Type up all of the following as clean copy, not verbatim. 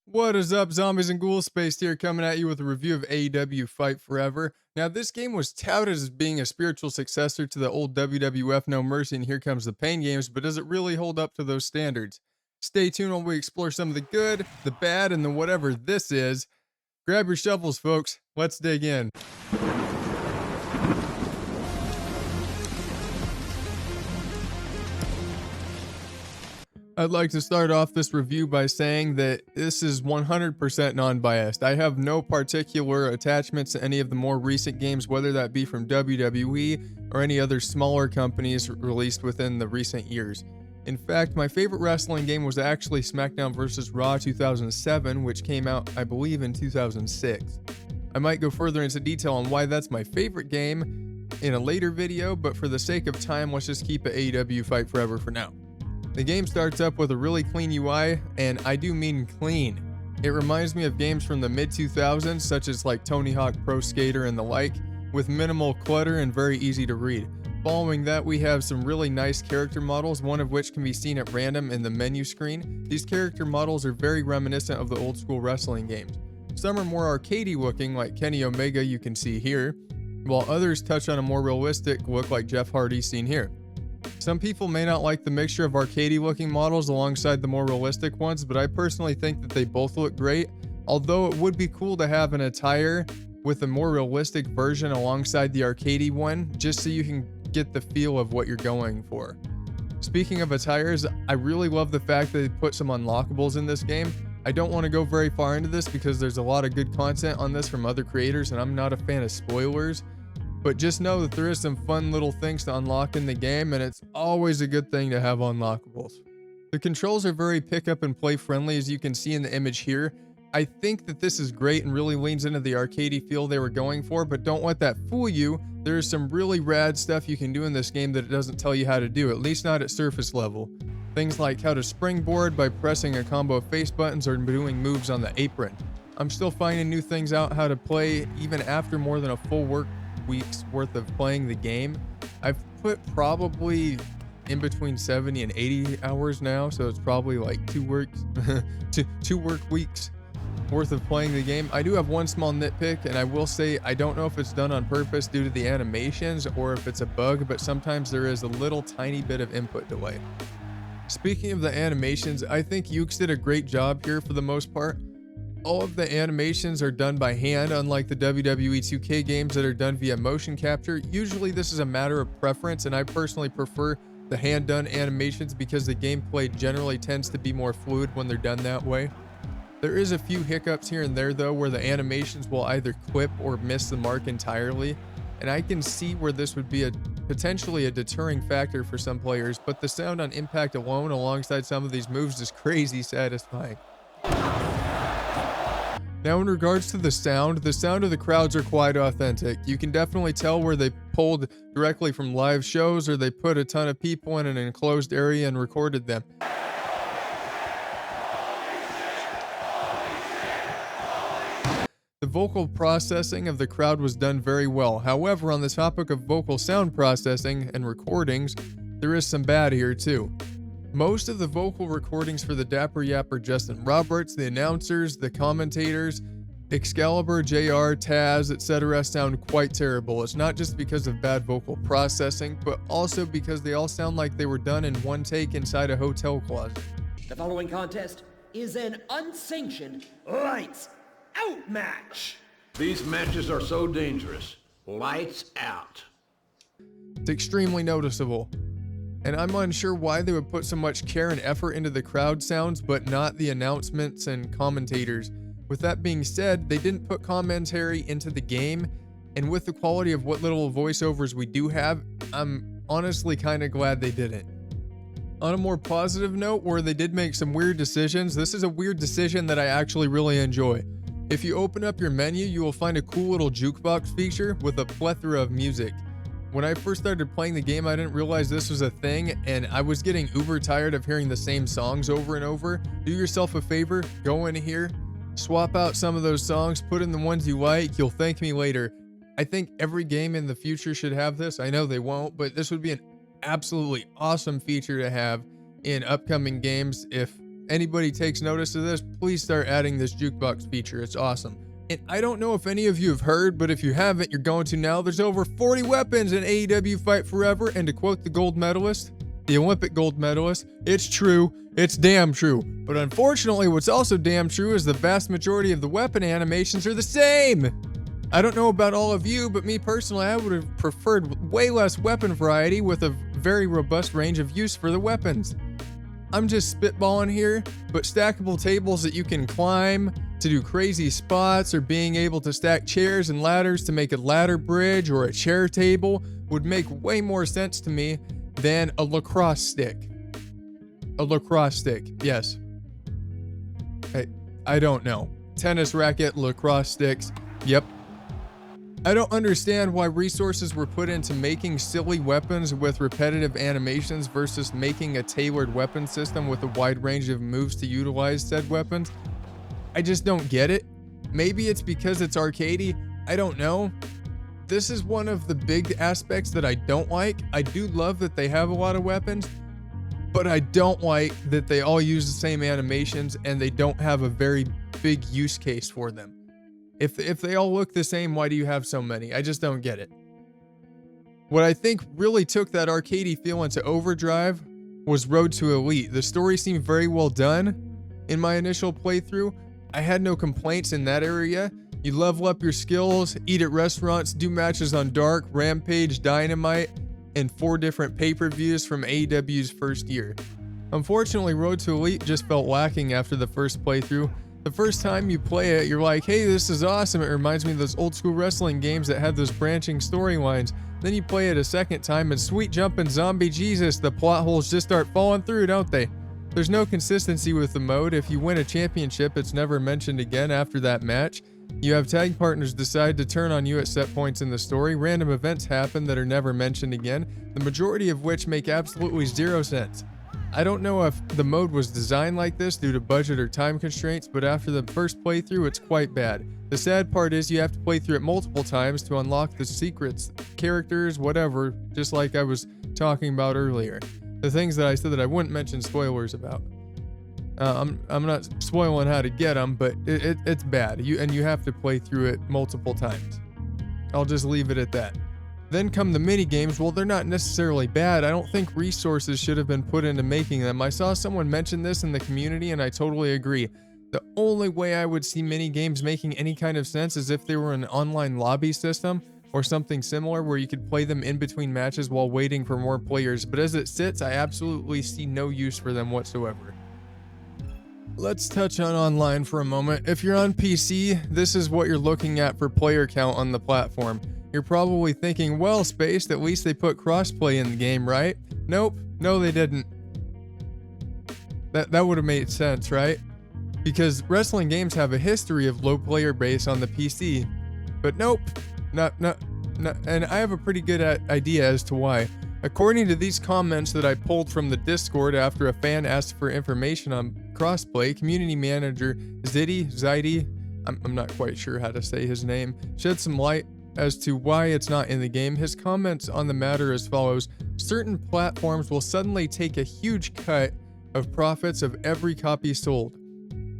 What is up, zombies and ghouls? Spaced here, coming at you with a review of AEW Fight Forever. Now, this game was touted as being a spiritual successor to the old WWF No Mercy and Here Comes the Pain games, but does it really hold up to those standards? Stay tuned while we explore some of the good, the bad, and the whatever this is. Grab your shovels, folks. Let's dig in. I'd like to start off this review by saying that this is 100% non-biased. I have no particular attachments to any of the more recent games, whether that be from WWE or any other smaller companies released within the recent years. In fact, my favorite wrestling game was actually SmackDown vs. Raw 2007, which came out, I believe, in 2006. I might go further into detail on why that's my favorite game in a later video, but for the sake of time, let's just keep it AEW Fight Forever for now. The game starts up with a really clean UI, and I do mean clean. It reminds me of games from the mid-2000s, such as like Tony Hawk Pro Skater and the like, with minimal clutter and very easy to read. Following that, we have some really nice character models, one of which can be seen at random in the menu screen. These character models are very reminiscent of the old school wrestling games. Some are more arcadey looking, like Kenny Omega you can see here, while others touch on a more realistic look like Jeff Hardy seen here. Some people may not like the mixture of arcadey looking models alongside the more realistic ones, but I personally think that they both look great, although it would be cool to have an attire with a more realistic version alongside the arcadey one, just so you can get the feel of what you're going for. Speaking of attires, I really love the fact that they put some unlockables in this game. I don't want to go very far into this because there's a lot of good content on this from other creators, and I'm not a fan of spoilers. But just know that there is some fun little things to unlock in the game, and it's always a good thing to have unlockables. The controls are very pick up and play friendly, as you can see in the image here. I think that this is great and really leans into the arcadey feel they were going for, but don't let that fool you. There is some really rad stuff you can do in this game that it doesn't tell you how to do, at least not at surface level. Things like how to springboard by pressing a combo of face buttons or doing moves on the apron. I'm still finding new things out how to play even after more than a full week's worth of playing the game. I've put probably in between 70 and 80 hours now, so it's probably like two work weeks worth of playing the game. I do have one small nitpick, and I will say I don't know if it's done on purpose due to the animations or if it's a bug, but sometimes there is a little tiny bit of input delay. Speaking of the animations, I think Ukes did a great job here for the most part. All of the animations are done by hand, unlike the WWE 2K games that are done via motion capture. Usually this is a matter of preference, and I personally prefer the hand-done animations because the gameplay generally tends to be more fluid when they're done that way. There is a few hiccups here and there though, where the animations will either clip or miss the mark entirely, and I can see where this would be potentially a deterring factor for some players, but the sound on impact alone alongside some of these moves is crazy satisfying. Now, in regards to the sound of the crowds are quite authentic. You can definitely tell where they pulled directly from live shows or they put a ton of people in an enclosed area and recorded them. The vocal processing of the crowd was done very well. However, on the topic of vocal sound processing and recordings, there is some bad here too. Most of the vocal recordings for the Dapper Yapper Justin Roberts, the announcers, the commentators, Excalibur, JR, Taz, etc. sound quite terrible. It's not just because of bad vocal processing, but also because they all sound like they were done in one take inside a hotel closet. The following contest is an unsanctioned lights out match. These matches are so dangerous. Lights out. It's extremely noticeable. And I'm unsure why they would put so much care and effort into the crowd sounds, but not the announcements and commentators. With that being said, they didn't put commentary into the game, and with the quality of what little voiceovers we do have, I'm honestly kind of glad they didn't. On a more positive note, where they did make some weird decisions, this is a weird decision that I actually really enjoy. If you open up your menu, you will find a cool little jukebox feature with a plethora of music. When I first started playing the game, I didn't realize this was a thing, and I was getting uber tired of hearing the same songs over and over. Do yourself a favor, go in here, swap out some of those songs, put in the ones you like, you'll thank me later. I think every game in the future should have this. I know they won't, but this would be an absolutely awesome feature to have in upcoming games if anybody takes notice of this, please start adding this jukebox feature. It's awesome. And I don't know if any of you have heard, but if you haven't, you're going to now. There's over 40 weapons in AEW Fight Forever, and to quote the gold medalist, the Olympic gold medalist, it's true. It's damn true. But unfortunately, what's also damn true is the vast majority of the weapon animations are the same. I don't know about all of you, but me personally, I would have preferred way less weapon variety with a very robust range of use for the weapons. I'm just spitballing here, but stackable tables that you can climb to do crazy spots, or being able to stack chairs and ladders to make a ladder bridge or a chair table would make way more sense to me than a lacrosse stick. A lacrosse stick, yes. I don't know. Tennis racket, lacrosse sticks, yep. I don't understand why resources were put into making silly weapons with repetitive animations versus making a tailored weapon system with a wide range of moves to utilize said weapons. I just don't get it. Maybe it's because it's arcadey. I don't know. This is one of the big aspects that I don't like. I do love that they have a lot of weapons, but I don't like that they all use the same animations and they don't have a very big use case for them. If they all look the same, why do you have so many? I just don't get it. What I think really took that arcadey feel into overdrive was Road to Elite. The story seemed very well done in my initial playthrough. I had no complaints in that area. You level up your skills, eat at restaurants, do matches on Dark, Rampage, Dynamite, and 4 different pay-per-views from AEW's first year. Unfortunately, Road to Elite just felt lacking after the first playthrough. The first time you play it, you're like, hey, this is awesome. It reminds me of those old school wrestling games that had those branching storylines. Then you play it a second time and sweet jumping zombie Jesus, the plot holes just start falling through, don't they? There's no consistency with the mode. If you win a championship, it's never mentioned again after that match. You have tag partners decide to turn on you at set points in the story. Random events happen that are never mentioned again, the majority of which make absolutely zero sense. I don't know if the mode was designed like this due to budget or time constraints, but after the first playthrough, it's quite bad. The sad part is you have to play through it multiple times to unlock the secrets, characters, whatever, just like I was talking about earlier. The things that I said that I wouldn't mention spoilers about. I'm not spoiling how to get them, but it's bad. You have to play through it multiple times. I'll just leave it at that. Then come the mini games. Well, they're not necessarily bad. I don't think resources should have been put into making them. I saw someone mention this in the community, and I totally agree. The only way I would see mini games making any kind of sense is if they were an online lobby system or something similar where you could play them in between matches while waiting for more players. But as it sits, I absolutely see no use for them whatsoever. Let's touch on online for a moment. If you're on PC, this is what you're looking at for player count on the platform. You're probably thinking, well, Spaced, at least they put crossplay in the game, right? Nope. No, they didn't. That would have made sense, right? Because wrestling games have a history of low player base on the PC. But nope. Not. And I have a pretty good idea as to why. According to these comments that I pulled from the Discord after a fan asked for information on crossplay, community manager Zaidi, I'm not quite sure how to say his name, shed some light as to why it's not in the game. His comments on the matter as follows: certain platforms will suddenly take a huge cut of profits of every copy sold.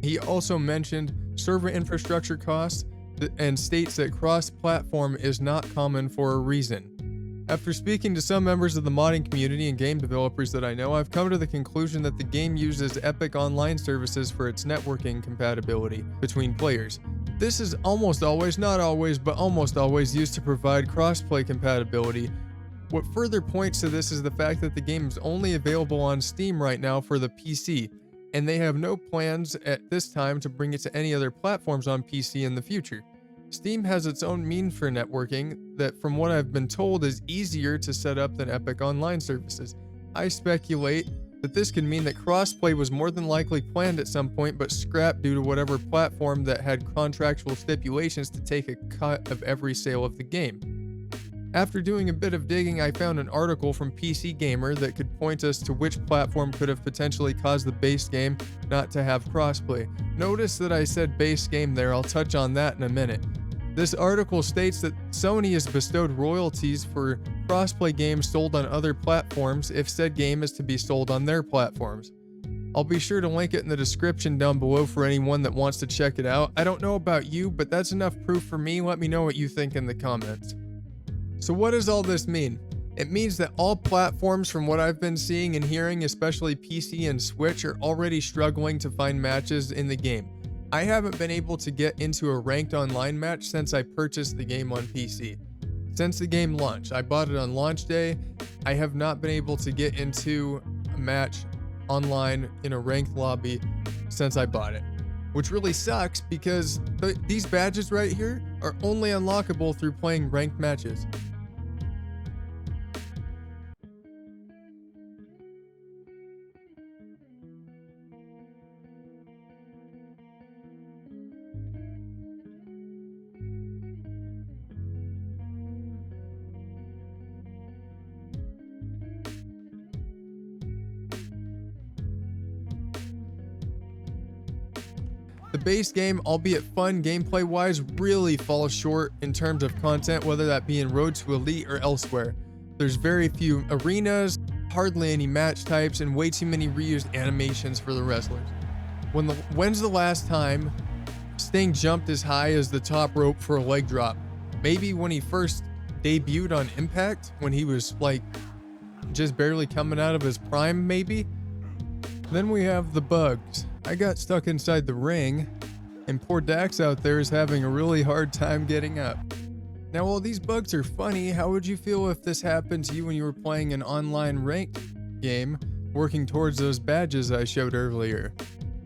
He also mentioned server infrastructure costs and states that cross-platform is not common for a reason. After speaking to some members of the modding community and game developers that I know, I've come to the conclusion that the game uses Epic Online services for its networking compatibility between players. This is almost always, not always, but almost always used to provide crossplay compatibility. What further points to this is the fact that the game is only available on Steam right now for the PC, and they have no plans at this time to bring it to any other platforms on PC in the future. Steam has its own means for networking that, from what I've been told, is easier to set up than Epic Online services. I speculate that this could mean that crossplay was more than likely planned at some point but scrapped due to whatever platform that had contractual stipulations to take a cut of every sale of the game. After doing a bit of digging, I found an article from PC Gamer that could point us to which platform could have potentially caused the base game not to have crossplay. Notice that I said base game there. I'll touch on that in a minute. This article states that Sony has bestowed royalties for crossplay games sold on other platforms if said game is to be sold on their platforms. I'll be sure to link it in the description down below for anyone that wants to check it out. I don't know about you, but that's enough proof for me. Let me know what you think in the comments. So what does all this mean? It means that all platforms, from what I've been seeing and hearing, especially PC and Switch, are already struggling to find matches in the game. I haven't been able to get into a ranked online match since I purchased the game on PC. Since the game launched, I bought it on launch day. I have not been able to get into a match online in a ranked lobby since I bought it, which really sucks because these badges right here are only unlockable through playing ranked matches. The base game, albeit fun gameplay wise, really falls short in terms of content, whether that be in Road to Elite or elsewhere. There's very few arenas, hardly any match types, and way too many reused animations for the wrestlers. When's the last time Sting jumped as high as the top rope for a leg drop? Maybe when he first debuted on Impact, when he was like just barely coming out of his prime, maybe? Then we have the bugs. I got stuck inside the ring, and poor Dax out there is having a really hard time getting up. Now, while these bugs are funny, how would you feel if this happened to you when you were playing an online ranked game, working towards those badges I showed earlier?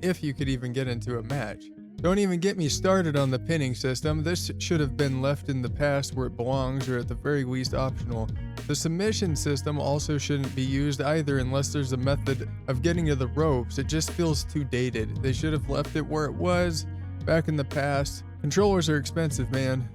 If you could even get into a match. Don't even get me started on the pinning system. This should have been left in the past where it belongs, or at the very least optional. The submission system also shouldn't be used either unless there's a method of getting to the ropes. It just feels too dated. They should have left it where it was back in the past. Controllers are expensive, man.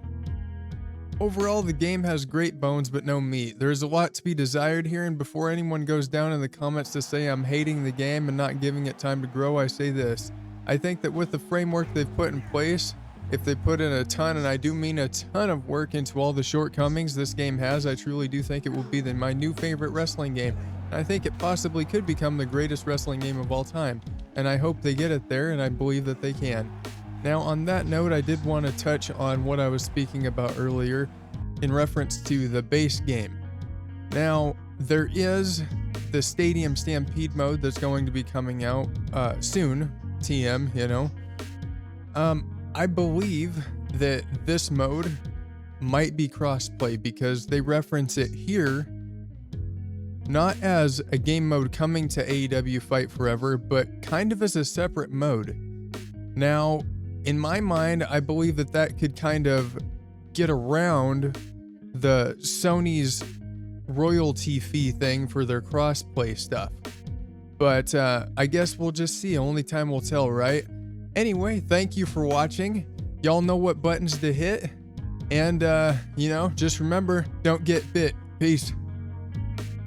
Overall, the game has great bones but no meat. There's a lot to be desired here, and before anyone goes down in the comments to say I'm hating the game and not giving it time to grow, I say this. I think that with the framework they've put in place, if they put in a ton, and I do mean a ton of work into all the shortcomings this game has, I truly do think it will be my new favorite wrestling game. I think it possibly could become the greatest wrestling game of all time, and I hope they get it there, and I believe that they can. Now, on that note, I did want to touch on what I was speaking about earlier in reference to the base game. Now, there is the Stadium Stampede mode that's going to be coming out soon. TM, you know. I believe that this mode might be crossplay because they reference it here not as a game mode coming to AEW Fight Forever, but kind of as a separate mode. Now, in my mind, I believe that that could kind of get around the Sony's royalty fee thing for their crossplay stuff. But I guess we'll just see. Only time will tell, right? Anyway, thank you for watching. Y'all know what buttons to hit. And, you know, just remember, don't get bit. Peace.